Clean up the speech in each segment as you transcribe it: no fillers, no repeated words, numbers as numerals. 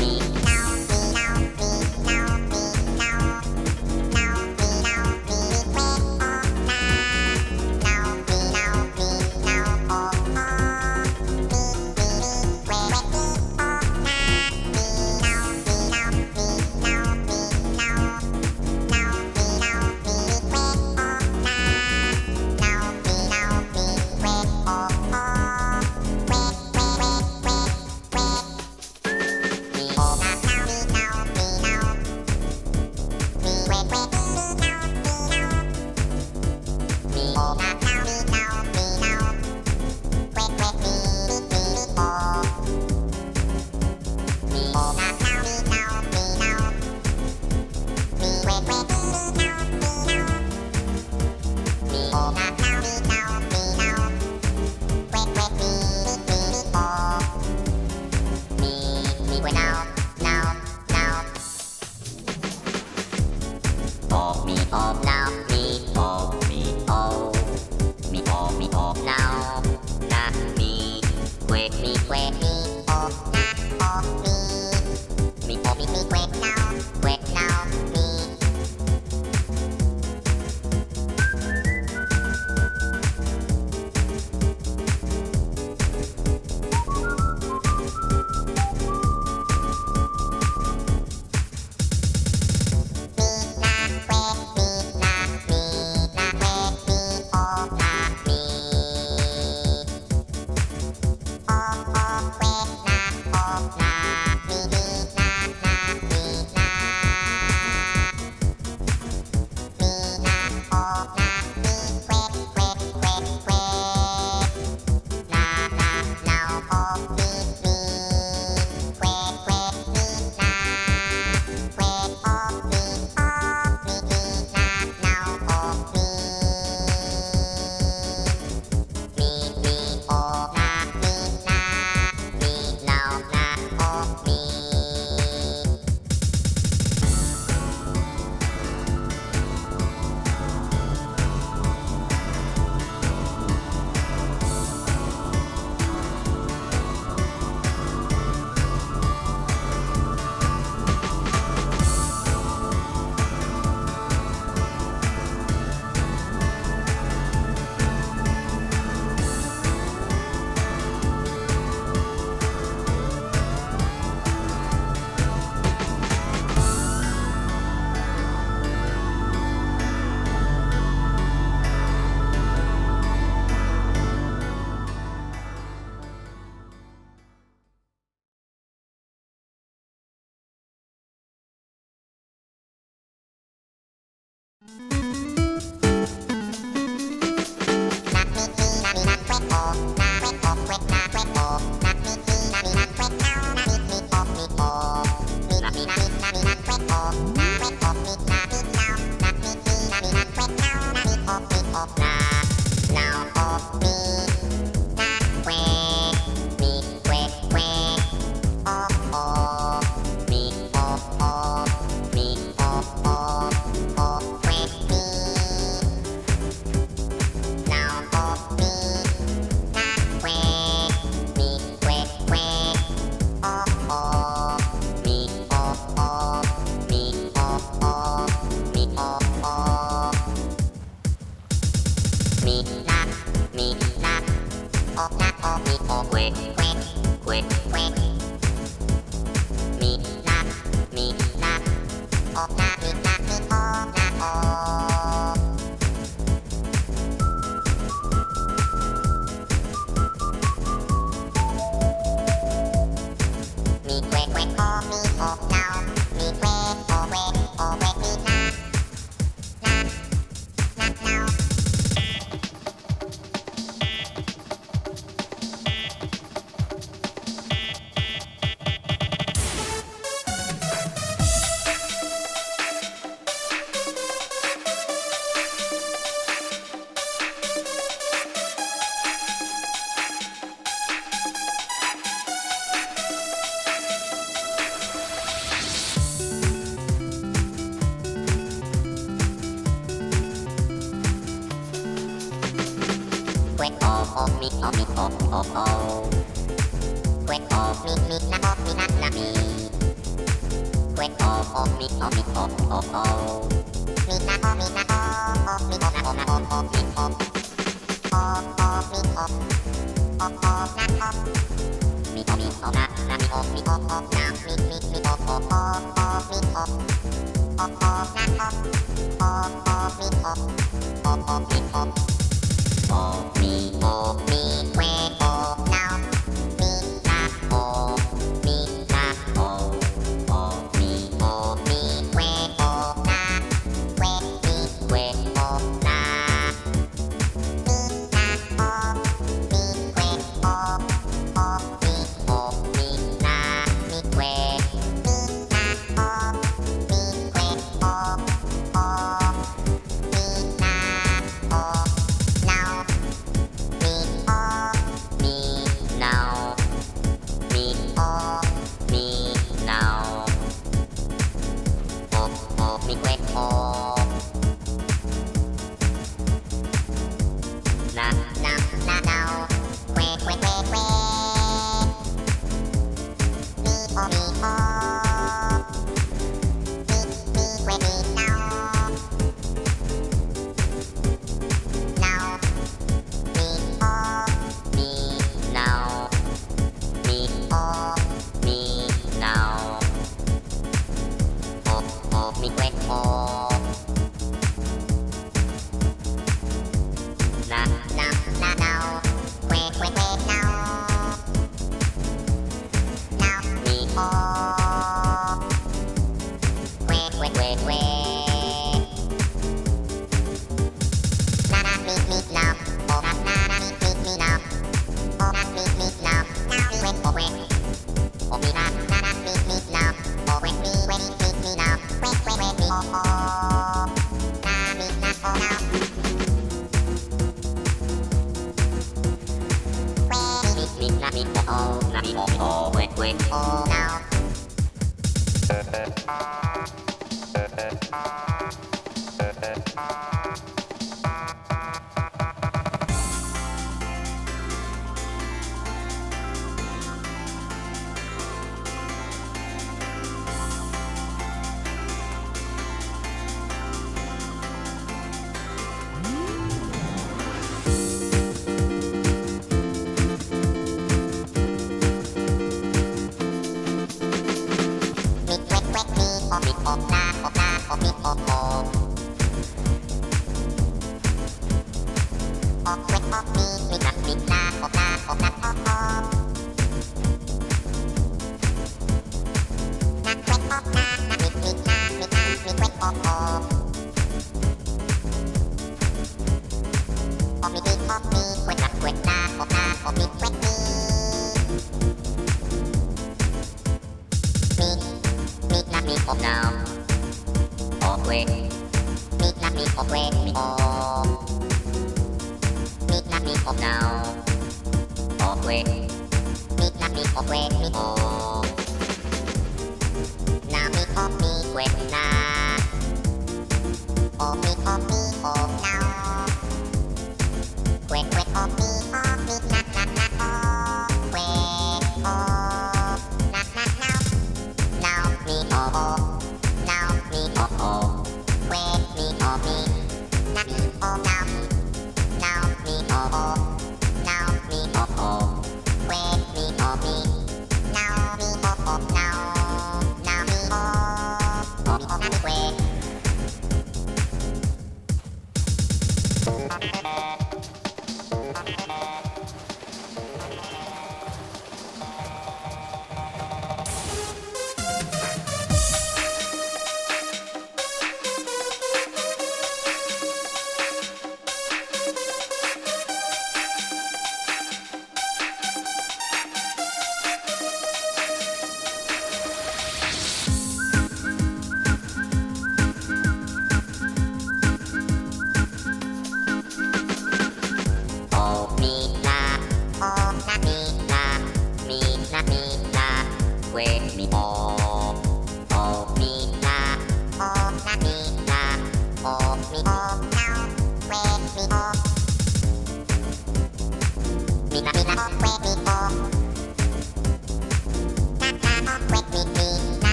มี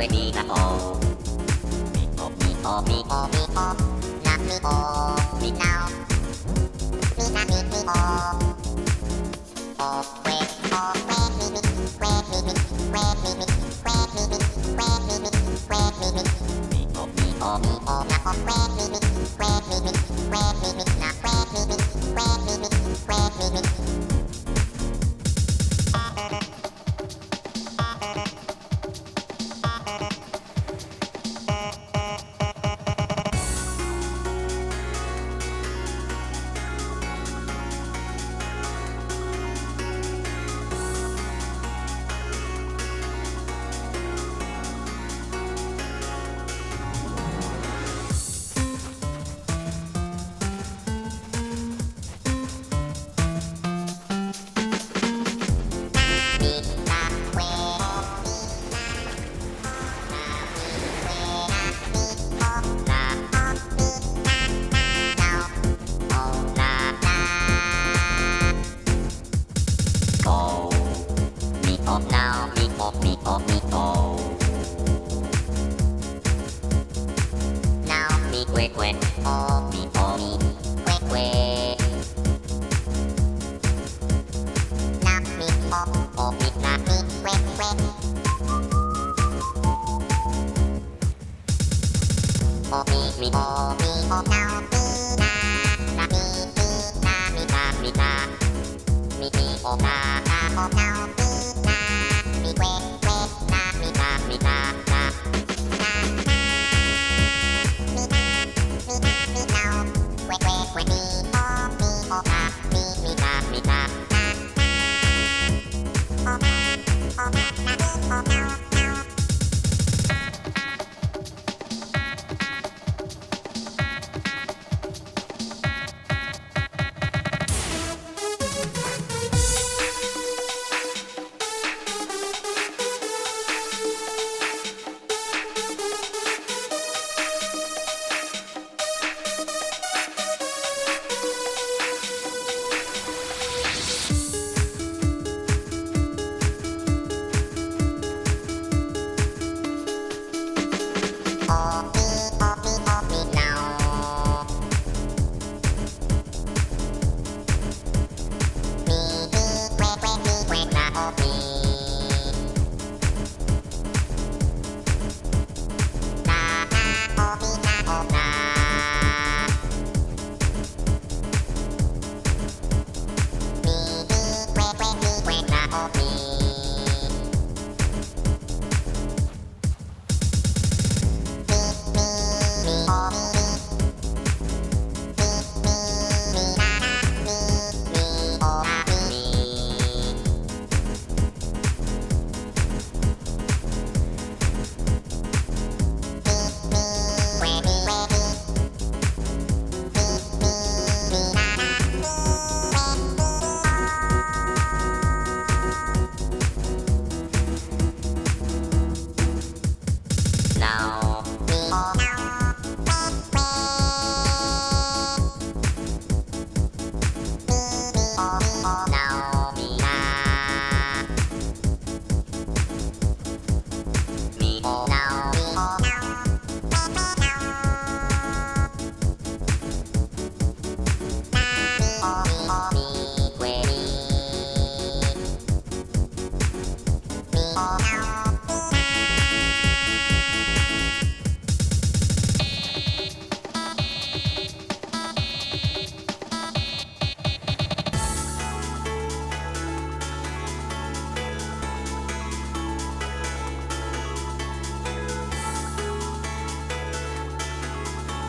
quê đi na ô mi ô mi ô mi ô mi ô na mi ô mi nào mi na mi ô ô quê mi mi quê mi mi quê mi mi quê mi mi quê mi mi quê mi mi mi ô mi ô mi ô na ô quê mi mi quê mi mi quê mi mi na quê mi mi quê mi mi quê mi mi quê quê ô mi quê quê nam mi ô mi na mi quê quê ô mi nào mi na na mi na mi na mi na mi ô na ô nào mi na mi quê quê na mi na mi na na mi ô quê mi na ô mi ô quê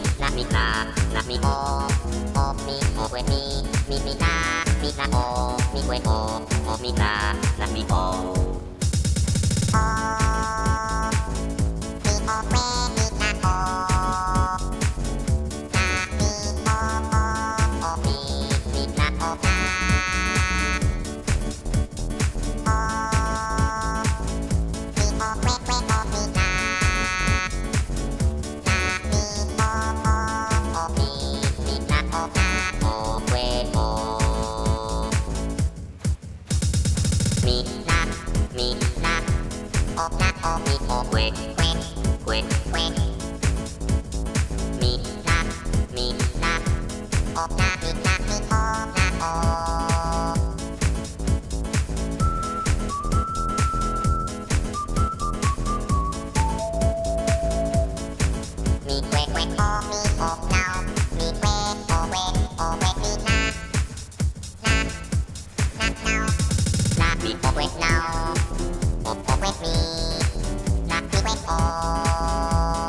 mi na mi ô mi ô quê mi na ô mi quê ô mi na mi ô เวเวมีนามีนาออกนามีนามีออกนาออกมีเวเวออกมีออกเนามีเวออกเวออกเวมีนานาเนานามีออกเวเนาออกเวมีนามีเวออ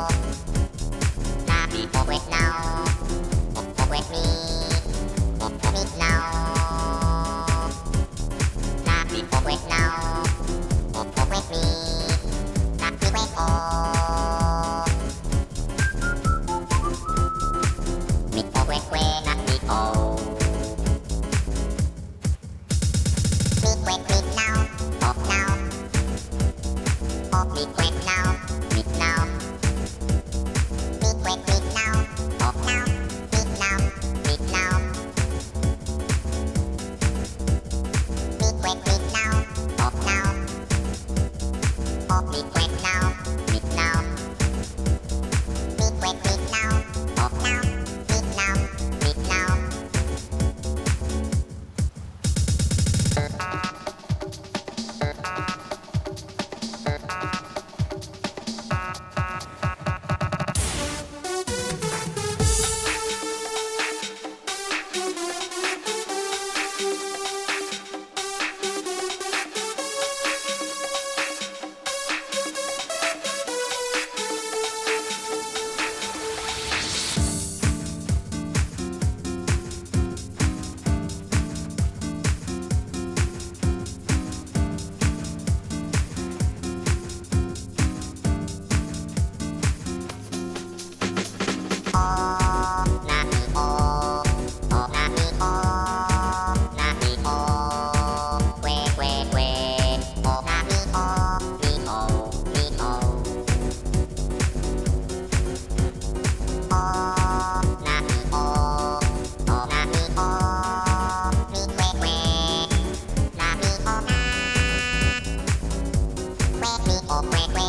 กนามีออกเวเนาออกเวมีมีเนานามีออกเวเนาออกเวมีนามีเวออกมีออกเวเวนามีออกมีเวมีเนาออกเนาออกมีเวเนามีเนามีเวมีเนาออกเนามีเนามีเนามีเวมีเนาออกเนาออกมีเวเนามีเนามีเวมีเนาออกเนามีเนามีเนาออกนามีออกออกนามีออกนามีออกเวเวเวออกนามีออกมีออกมีออกออกนามีออกออกนามีออกมีเวเวนามีออกนาเวมีออกเวเว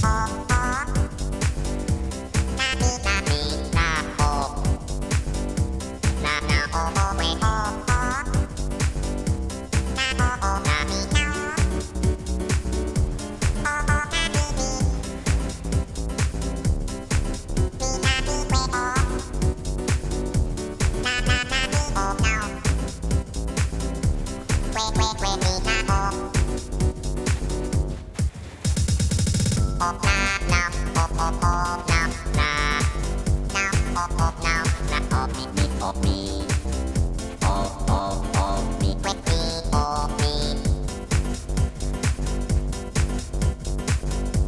ออกออกนามีนามีนาออกนานาออกออกเวออกออกนาออกออกนามีนาออกออกนามีมีมีนามีเวออกนานานามีออกนาเวเวเวมีนาออกออกนานาออกออกออกนานานาออกออกนานาออกมีมีออกมีออกออกออกมีเวมีออกมี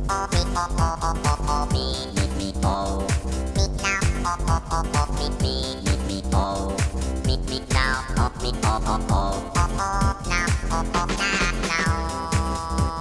ออกมีออกออกออกออกออกมีมีมีออกมีนาออกออกออกออกมีมีมีมีออกมีมีนาออกมีออกออกออกออกออกนาออกออกนานา อ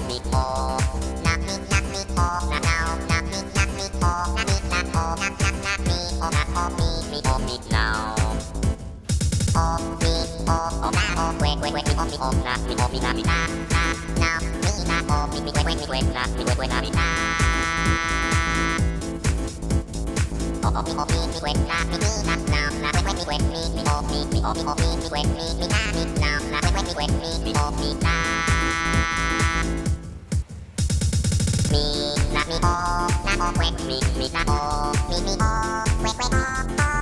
มีโอนักมีนักมีโอนักเอานักมีนักมีโอนักมีนักโอนักนักนักมีโอนักโอมีโอมีเราโอมีโอโอนาโอเวกเวกเวกมีโอมีโอนักมีโอมีนามีนานามีนาโอมีเวกเวกมีเวกนักมีเวกเวกนามีนาโอมีโอมีเวกนามีมีนานาเวกเวกมีเวกมีโอมีโอมีเวกมีนามีนาเวกเวกมีเวกมีโอมีนามีนามีโอนาโอเวกมีนาโอมีโอเวกเวกโอ